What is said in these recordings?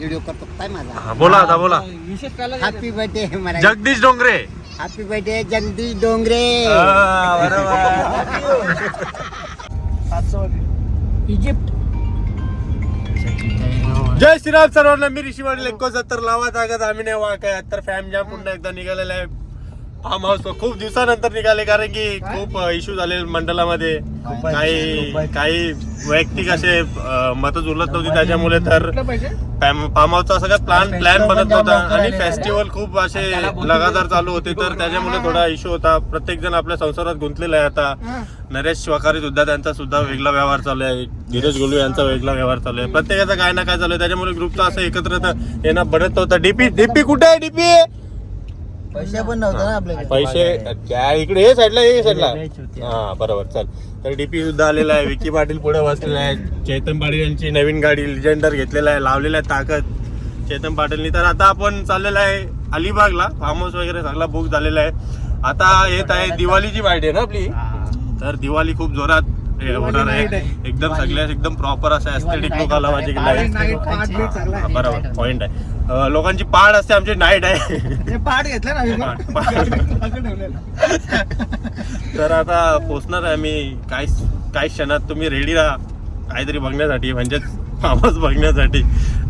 Video करतो काय माझा. बोला आता बोला. Happy birthday Jagdish Dongre. Happy birthday Jagdish Dongre. Egypt. जय श्रीराम सर्वांना. मी ऋषी पाटील 69 लावा ताकद आम्ही नाही वाकाय. तर फॅम जॅम पुन्हा एकदा निघालेला आहे फार्म हाऊस. खूप दिवसानंतर निघाले कारण की खूप इश्यू झाले मंडळामध्ये. काही वैयक्तिक असे मतं जुळत नव्हती त्याच्यामुळे तर फार्म हाऊसचा सगळा प्लॅन बनत होता आणि फेस्टिवल खूप असे लगातार चालू होते तर त्याच्यामुळे थोडा इश्यू होता. प्रत्येक जण आपल्या संसारात गुंतलेला आहे. आता नरेश शिवाकारी सुद्धा त्यांचा सुद्धा वेगळा व्यवहार चालू आहे. धीरज गोलू यांचा वेगळा व्यवहार चालू आहे. प्रत्येकाचा काय ना काय चालू आहे त्याच्यामुळे ग्रुपचा असं एकत्र येणं बनत होतं. डीपी कुठे आहे? डीपी पैसे पण नव्हते ना आपल्याकडे. पैसे त्या इकडे हे साईडला हा बरोबर. चल तर डीपी सुद्धा आलेला आहे. विकी पाटील पुढे बसलेला आहे. चेतन पाटील यांची नवीन गाडी लिजेंडर घेतलेला आहे. लावलेला आहे ताकद चेतन पाटीलनी. तर आता आपण चाललेला आहे अलिबागला. फार्म हाऊस वगैरे सगळा बुक झालेला आहे. आता येत आहे दिवाळीची पार्टी आहे ना आपली. तर दिवाळी खूप जोरात होणार आहे. एकदम सगळ्या एकदम प्रॉपर असं एस्थेटिक लोकांना माझी बरोबर पॉइंट आहे. लोकांची पाड असते आमची नाईट आहे. पाठ घेतलं ना. तर आता पोचणार आहे आम्ही काही क्षणात. तुम्ही रेडी राहा काहीतरी बघण्यासाठी म्हणजेच फार्म हाऊस बघण्यासाठी.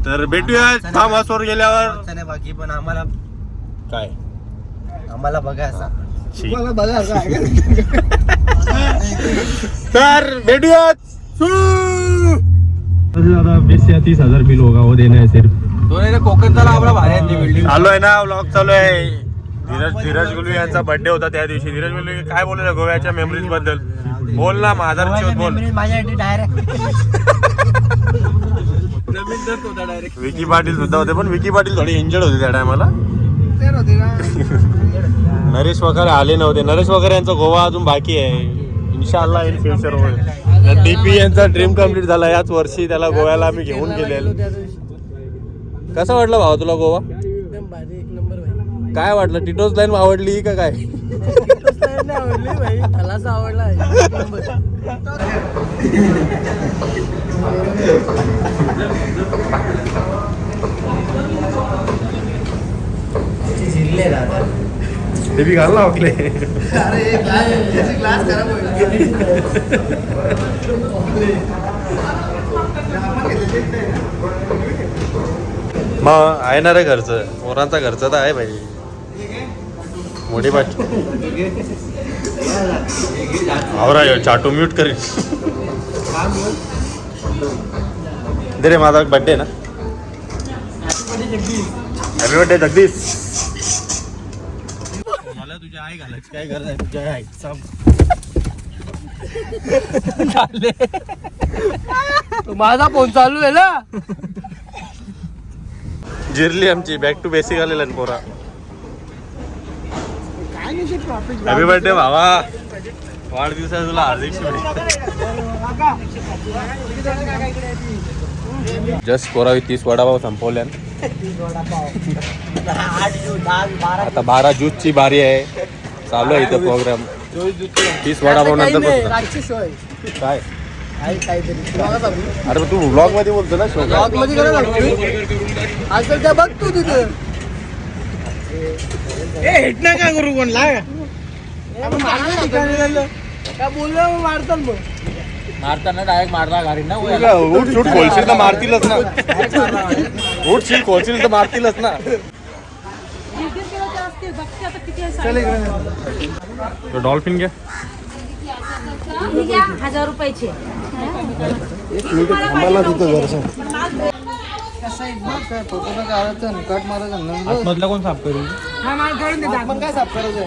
तर भेटूया फार्म हाऊस वर गेल्यावर. बाकी पण आम्हाला काय आम्हाला बघा असा तर भेटूयात. ज्यादा 20 या 30,000 बिल होगा वो देना है सिर्फ. कोकणचा लावला भारी आहे बिल्डिंग. चालू आहे ना व्लॉग चालू आहे. धीरज गुलू यांचा बर्थडे होता त्या दिवशी. धीरज गुलू काय बोलले गोव्याच्या मेमरीज बद्दल बोल ना. माझा बोल. माझ्यासाठी डायरेक्ट विकी पाटील सुद्धा होते पण विकी पाटील थोडे इंजर्ड होते त्या टायमाला. नरेश वगैरे आले नव्हते. नरेश वगैरे यांचा गोवा अजून बाकी आहे. इन्शाअल्लाह इन फ्युचर होईल. डीपी यांचा ड्रीम कम्प्लीट झाला याच वर्षी. त्याला गोव्याला आम्ही घेऊन गेलेलो. कसं वाटलं भाऊ तुला गोवा? एकदम भारी एक नंबर भाई. काय वाटलं? टिटोज लाईन आवडली का काय? आवडली भाई. थलासा आवडला एक नंबर. जिल्हे दादा डीपी घाल ना आपले. अरे ग्लास खराब होईल. मग आहे ना रे घरचं. मोरांचा घरचं तर आहे भाई. मोठी बात आवरा चाटू म्यूट करेन. दे रे माझा बर्थडे ना. Happy birthday Jagdish. मला तुझ्या आई घालायची काय गरज आहे? तुझ्या आई माझा फोन चालू आहे ना. जिरली आमची बॅक टू बेसिक आलेला पोरा. हॅपी बर्थडे भावा. वाढदिवसाला तुला हार्दिक शुभेच्छा. जस्ट पोरा 30 वडापाव संपवल्या. आता 12 जूनची बारी आहे. चालू आहे इथं प्रोग्राम. 30 वडापाव नंतर काय अरे तू ब्लॉग मध्ये बोलतो ना. ब्लॉग मध्ये करा असेल त्या बघ तू तिथं. हेट ना काय करू कोणला काय बोललं मारतात मग. मारताना डायरेक्ट मारला गाडी ना. उठ शूट खोलशील तर मारतीलच ना. उठ शील खोलशील तर मारतीलच ना. डॉल्फिन घ्या. 1000 रुपयाचे. कट मारायचं आतमधला कोण साफ करू? आपण काय साफ करायचं ना.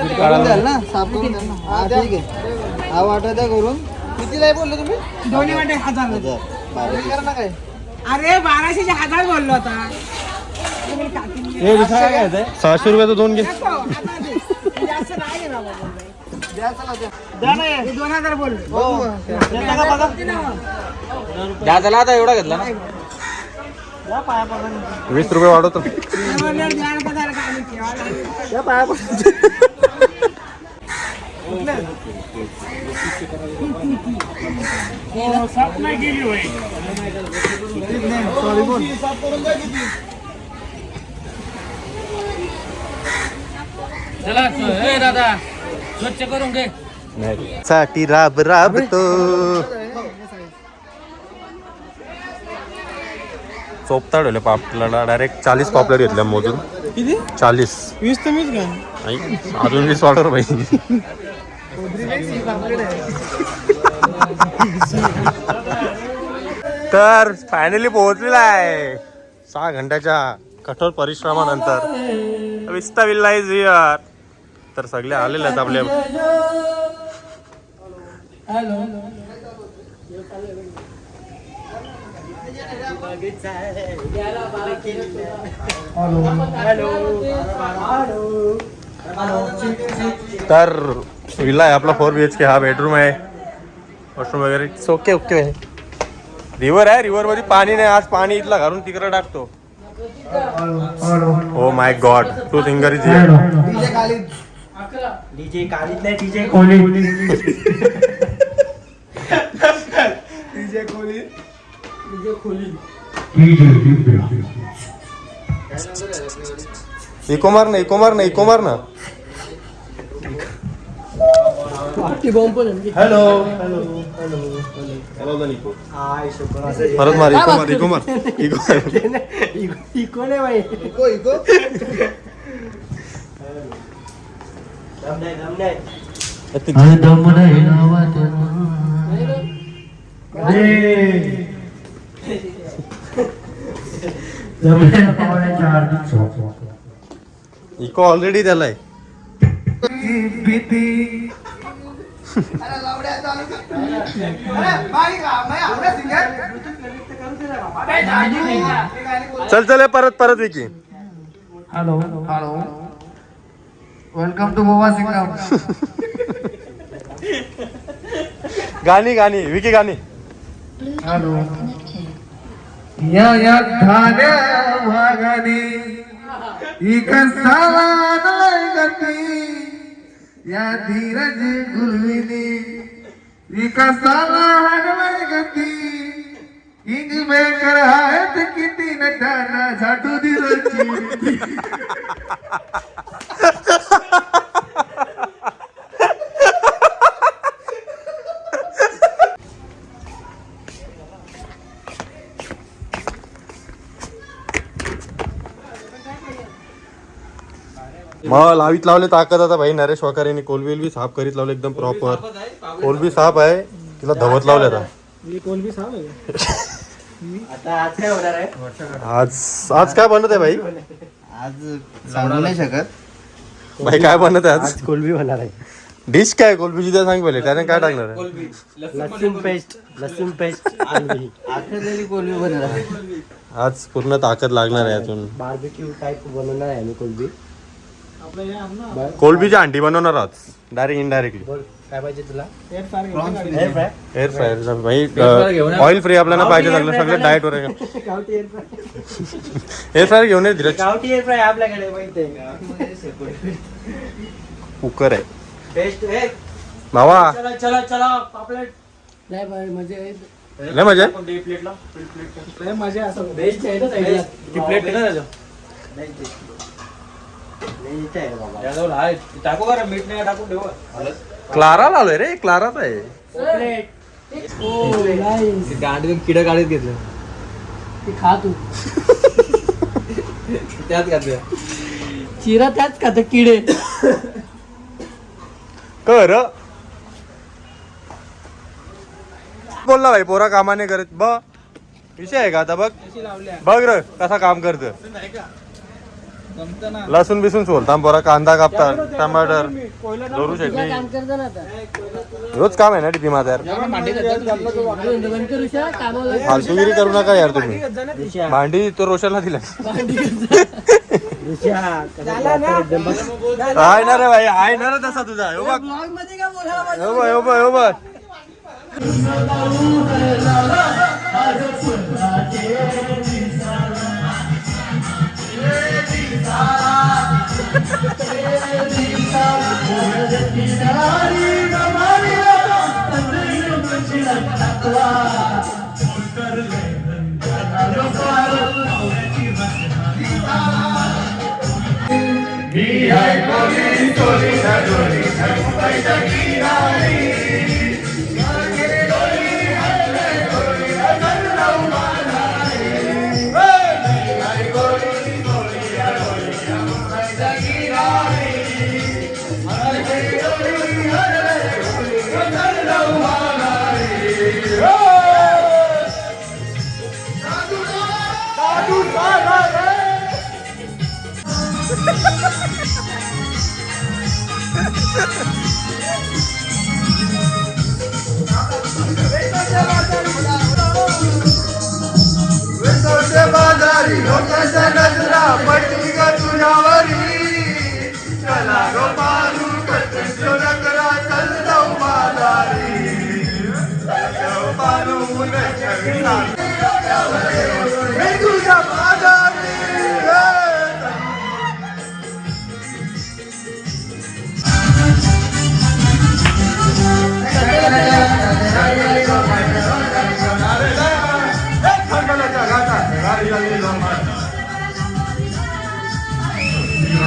साफ करून द्याल ना. हा ठीक आहे. हा वाटा द्या करून. कितीला बोललो तुम्ही? दोन्ही वाटे 1000. करा ना काय. अरे 1200चे 1000 बोललो आता. 600 रुपयाचं दोन घे. जास्त नाही ना बाबा. द्या चला द्या. द्या ना हे 2000 बोललो. द्या चला आता एवढा घेतला ना. 20 रुपये वाढवतो. दादा स्वच्छ करून घे. साठी राब राबतो. चोपता ठेवले पापला डायरेक्ट 40 पॉपलेट घेतल्या मोजून. किती 40. 20 तुम्हीच का नाही, अजून 20 ऑर्डर पाहिजे. तर फायनली पोहोचलेला आहे 6 घंट्याच्या कठोर परिश्रमानंतर. Vista Villa is here. तर सगळे आलेले आहेत आपल्या. तर विला आहे आपला 4 BHK. हा बेडरूम आहे. वॉशरूम वगैरे ओके ओके आहे. रिव्हर आहे. रिव्हर मध्ये पाणी नाही. आज पाणी इथला घालून तिकडे टाकतो. Oh my god, two singer is here. DJ कालीत नाही, DJ Kohli. DJ Kohli. DJ Kohli. Echo मार ना, इको मार ना, इको मार ना. Hello hello hello hello echo. परत मार, इको मार, इको मार, इको. इको नाही भाई. Eco eco. इको ऑलरेडी त्याला चल चल परत परत Vicky. Hello hello. Welcome to Goa Singham. गाणी गाणी विकी गाणी. हॅलो. या धान्या भागाने इकसाला नाही गती, या धीरज गुलविनी इकसाला हरवाय गती. इंग मेकर आहेत किती नटाना झाटू दिलं. मग लावीत लावले ताकद. आता भाई नरेश वाकारेने कोलबी साफ करीत लावले एकदम प्रॉपर. कोलबी साफ आहे, तिला धवत लावले. आता कोलबी साफ आहे. आता आज काय होणार आहे? आज काय बनत आहे भाई? आज सांगू नाही शकत भाई. काय बनत आहे आज? कोलबी होणार आहे. डिश काय कोलबीची त्या सांग पहिले. त्याने काय टाकणार आहे? लसूण पेस्ट आखरलेली कोलबी बनवणार आहे. आज पूर्ण ताकद लागणार आहे अजून. बार्बिक्यू टाईप बनवणार आहे आम्ही कोलबी. कोलबीची अंडी बनवणार आहोत डायरेक्ट इनडायरेक्टली. काय पाहिजे तुला? एअर फ्रायर भाई. ऑइल फ्री आपल्याला पाहिजे. सगळं डाएट वर आहे. एअर फ्रायर घेऊन ये धीरज. गावठी एअर फ्राय आपल्याकडे माहिती आहे. कुकर आहे बेस्ट आहे भावा. चला चला चला. पापलेट लय भारी मजा आहे. लय मजा आहे. कोणती प्लेटला? लय मजा आहे. असं बेस्ट आहे ना साईडला. ती प्लेट आहे ना त्याच्या. टाकू का मीठ नाही टाकून ठेव. क्लारा लावलोय रे. क्लाराच आहे. गांडीतून किडा काढत घेतलं. ती खा तू. त्यात घातलं चिरा त्याच खात किडे. कर बोलला भाई. पोरा कामाने करत ब विषय आहे का आता. बघ बघ र कसा काम करत. लसूण बिसून सोलता पोरा. कांदा कापता, टमाटर, दोरू चटणी. काम करतो ना आता. रोज काम आहे ना टिपी माझा यार. फालतूगिरी करू नका यार तुम्ही. भांडी तो रोशनला दिला. आहे ना रे भाई. आहे ना रे तसा तुझा. हो बघ हो बघ हो बघ हो बघ. Sorry. बाजारी लोकांच्या नजरा पडली ग तुझ्यावरी चला ग पारू कटो नकरा चल जाऊ बाजारी पारू तुझ्या बाजारी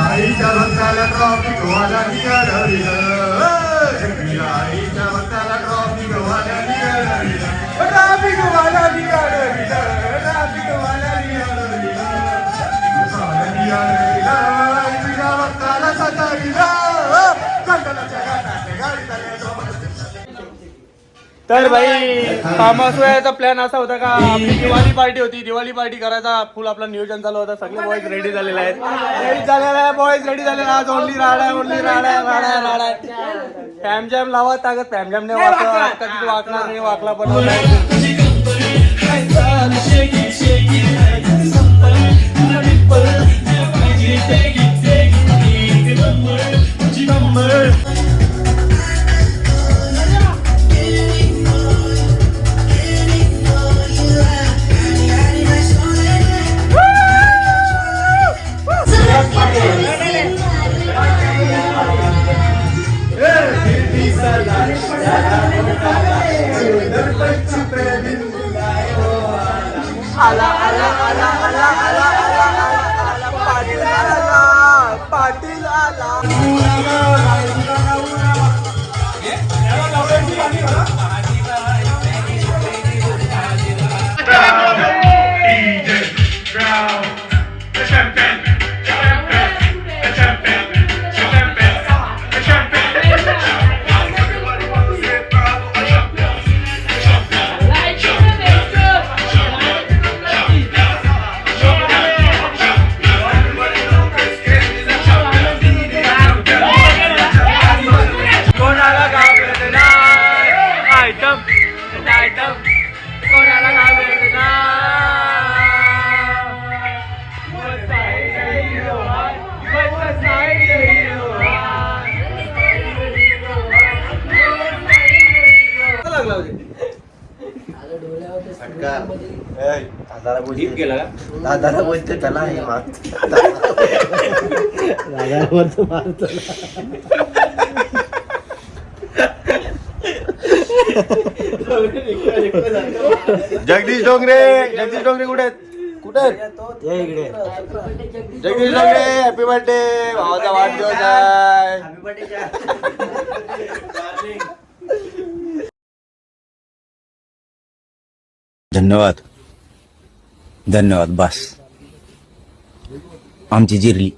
आईच्या भक्ताला ट्रॉफिक वाला निघालं आईच्या भक्ताला ट्रॉफिक वाला निघालं ट्रॉफिक वाला निघालं ट्रॉफिक वाला निघालं तुझ्या भक्ताला सताविला तर भाई फार्म हाऊस याचा प्लॅन असा होता का आपली दिवाळी पार्टी होती. दिवाळी पार्टी करायचा फुल आपला नियोजन चालू होता. सगळे बॉयज रेडी झालेले आहेत. रेडी झालेला आहे बॉयज रेडी झालेला आज ओनली राडा ओनली राडा राडा राडा फॅम जॅम लावा ताकद फॅम जॅम ने कधी वाकणार नाही वाकला पण आला आला आला आला आला आला पाटील आला पाटील आला दादाला बोलते त्याला हे जगदीश डोंगरे कुठे कुठे इकडे जगदीश डोंगरे हॅपी बर्थडे भावाचा वाढदिवस आहे. धन्यवाद धन्यवाद बस आमची जिरली.